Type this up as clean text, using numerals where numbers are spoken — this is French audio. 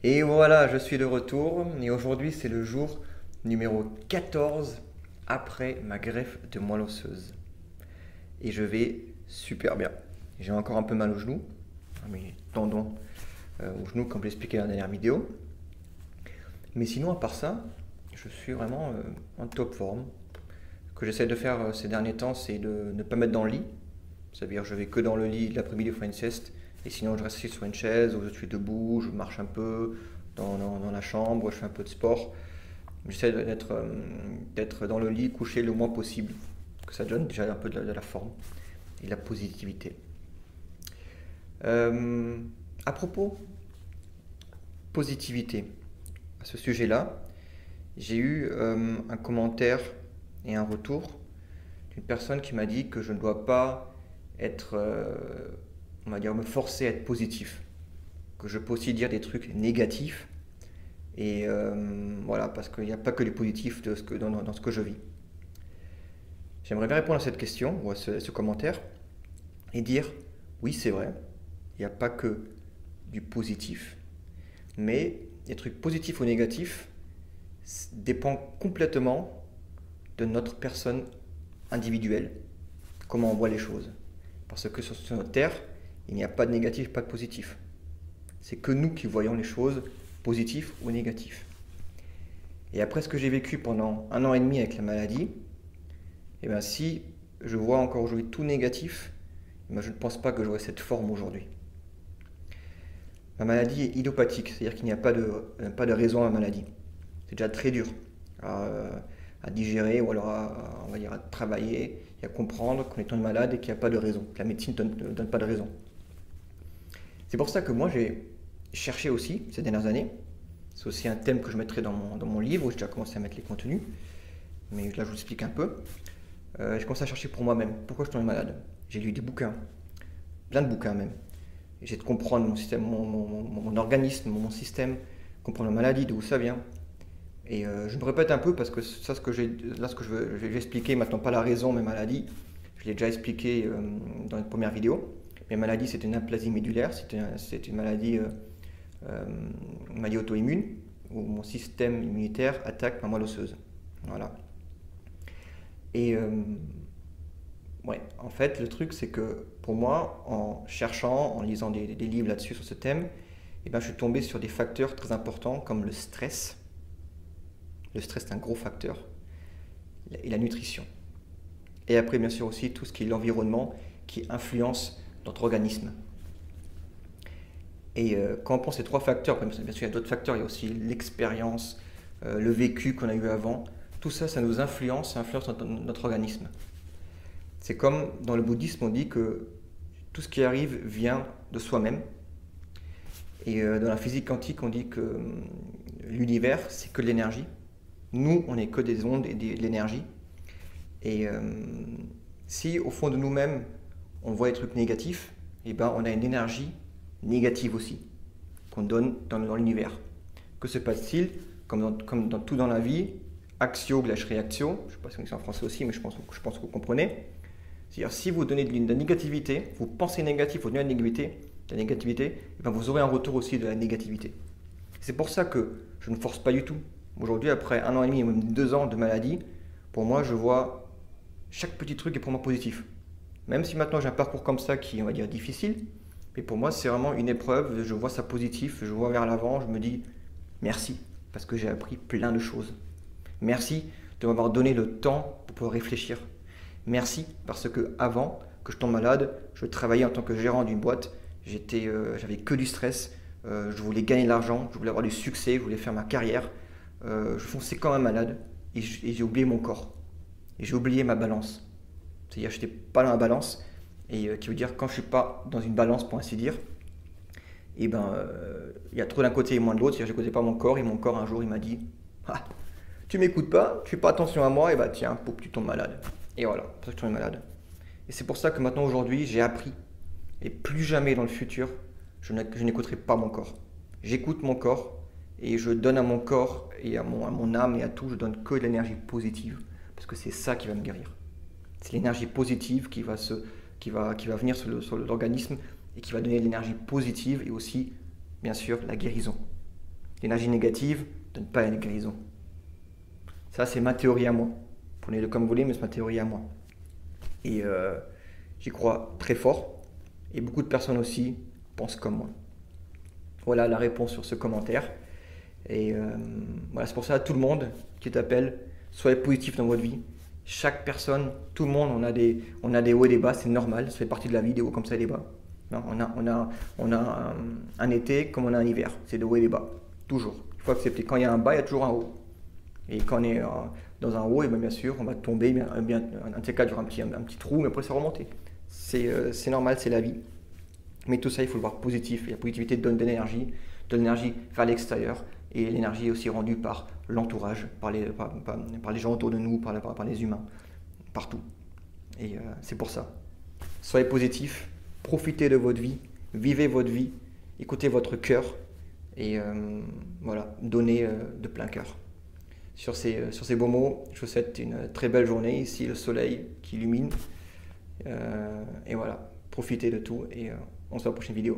Et voilà, je suis de retour et aujourd'hui c'est le jour numéro 14 après ma greffe de moelle osseuse. Et je vais super bien. J'ai encore un peu mal au genou, à mes tendons au genou comme je l'expliquais dans la dernière vidéo. Mais sinon à part ça, je suis vraiment en top forme. Ce que j'essaie de faire ces derniers temps, c'est de ne pas mettre dans le lit. C'est-à-dire je vais que dans le lit l'après-midi pour une sieste. Et sinon je reste assis sur une chaise ou je suis debout, je marche un peu dans la chambre, je fais un peu de sport. J'essaie d'être dans le lit, couché le moins possible. Que ça donne déjà un peu de la forme et de la positivité. Euh, à propos positivité, à ce sujet-là, j'ai eu un commentaire et un retour d'une personne qui m'a dit que je ne dois pas être, on va dire, me forcer à être positif, que je peux aussi dire des trucs négatifs, et voilà, parce qu'il n'y a pas que les positifs dans ce que je vis. J'aimerais bien répondre à cette question, ou à ce commentaire, et dire, oui c'est vrai, il n'y a pas que du positif, mais les trucs positifs ou négatifs dépendent complètement de notre personne individuelle, comment on voit les choses. Parce que sur notre terre, il n'y a pas de négatif, pas de positif. C'est que nous qui voyons les choses positives ou négatives. Et après ce que j'ai vécu pendant 1 an et demi avec la maladie, eh bien si je vois encore aujourd'hui tout négatif, eh bien je ne pense pas que j'aurai cette forme aujourd'hui. Ma maladie est idiopathique, c'est-à-dire qu'il n'y a pas de raison à la maladie. C'est déjà très dur à digérer ou alors on va dire à travailler et à comprendre qu'on est malade et qu'il n'y a pas de raison, que la médecine ne donne pas de raison. C'est pour ça que moi j'ai cherché aussi ces dernières années. C'est aussi un thème que je mettrai dans mon livre où j'ai déjà commencé à mettre les contenus. Mais là je vous explique un peu. J'ai commencé à chercher pour moi-même pourquoi je tombais malade. J'ai lu des bouquins, plein de bouquins même. J'ai de comprendre mon système, mon organisme, mon système, comprendre la maladie, d'où ça vient. Et je me répète un peu parce que ça, ce que je vais expliquer maintenant, pas la raison, mais maladie, je l'ai déjà expliqué dans une première vidéo. Mais maladie, c'est une aplasie médulaire, c'est une maladie auto-immune où mon système immunitaire attaque ma moelle osseuse. Voilà. Et ouais, en fait, le truc, c'est que pour moi, en cherchant, en lisant des livres là-dessus sur ce thème, eh ben, je suis tombé sur des facteurs très importants comme le stress. Le stress est un gros facteur. Et la nutrition. Et après, bien sûr, aussi tout ce qui est l'environnement qui influence notre organisme. Et quand on pense à ces trois facteurs, bien sûr, il y a d'autres facteurs, il y a aussi l'expérience, le vécu qu'on a eu avant. Tout ça, ça nous influence, ça influence notre organisme. C'est comme dans le bouddhisme, on dit que tout ce qui arrive vient de soi-même. Et dans la physique quantique, on dit que l'univers, c'est que de l'énergie. Nous, on n'est que des ondes et de l'énergie. Et si au fond de nous-mêmes, on voit des trucs négatifs, eh ben, on a une énergie négative aussi, qu'on donne dans l'univers. Que se passe-t-il? Comme dans tout dans la vie, axio slash réaction, je ne sais pas si on dit ça en français aussi, mais je pense que vous comprenez. C'est-à-dire, si vous donnez de la négativité, vous pensez négatif, vous donnez de la négativité, et bien vous aurez un retour aussi de la négativité. C'est pour ça que je ne force pas du tout. Aujourd'hui, après 1 an et demi, même 2 ans de maladie, pour moi, je vois chaque petit truc est pour moi positif. Même si maintenant j'ai un parcours comme ça qui est, on va dire, difficile, mais pour moi, c'est vraiment une épreuve, je vois ça positif, je vois vers l'avant, je me dis merci, parce que j'ai appris plein de choses. Merci de m'avoir donné le temps pour pouvoir réfléchir. Merci parce que avant que je tombe malade, je travaillais en tant que gérant d'une boîte, j'avais que du stress, je voulais gagner de l'argent, je voulais avoir du succès, je voulais faire ma carrière, je fonçais comme un malade et j'ai oublié mon corps. Et j'ai oublié ma balance. C'est-à-dire que je n'étais pas dans la balance, et qui veut dire quand je ne suis pas dans une balance pour ainsi dire, et ben il y a trop d'un côté et moins de l'autre, c'est-à-dire que je n'écoutais pas mon corps, et mon corps un jour il m'a dit ah, tu m'écoutes pas, tu fais pas attention à moi, et bah tiens, poup, tu tombes malade. Et voilà, c'est pour ça que je tombe malade. Et c'est pour ça que maintenant aujourd'hui j'ai appris, et plus jamais dans le futur, je n'écouterai pas mon corps. J'écoute mon corps, et je donne à mon corps, et à mon âme, et à tout, je donne que de l'énergie positive, parce que c'est ça qui va me guérir. C'est l'énergie positive qui va venir sur l'organisme et qui va donner de l'énergie positive et aussi, bien sûr, la guérison. L'énergie négative donne pas la guérison. Ça, c'est ma théorie à moi. Prenez-le comme vous voulez, mais c'est ma théorie à moi. Et j'y crois très fort. Et beaucoup de personnes aussi pensent comme moi. Voilà la réponse sur ce commentaire. Et voilà, c'est pour ça à tout le monde qui t'appelle, soyez positif dans votre vie. Chaque personne, tout le monde, on a des hauts et des bas, c'est normal, ça fait partie de la vie, des hauts comme ça et des bas. Non, on a un été comme on a un hiver, c'est des hauts et des bas, toujours. Il faut accepter, quand il y a un bas, il y a toujours un haut. Et quand on est dans un haut, et bien sûr, on va tomber, un de ces quatre, il y aura un petit trou, mais après ça va remonter. C'est normal, c'est la vie. Mais tout ça, il faut le voir positif. Et la positivité donne de l'énergie vers l'extérieur. Et l'énergie est aussi rendue par l'entourage, par les gens autour de nous, par les humains, partout. Et c'est pour ça. Soyez positif, profitez de votre vie, vivez votre vie, écoutez votre cœur et voilà, donnez de plein cœur. Sur ces beaux mots, je vous souhaite une très belle journée. Ici, le soleil qui illumine. Et voilà, profitez de tout et on se voit à la prochaine vidéo.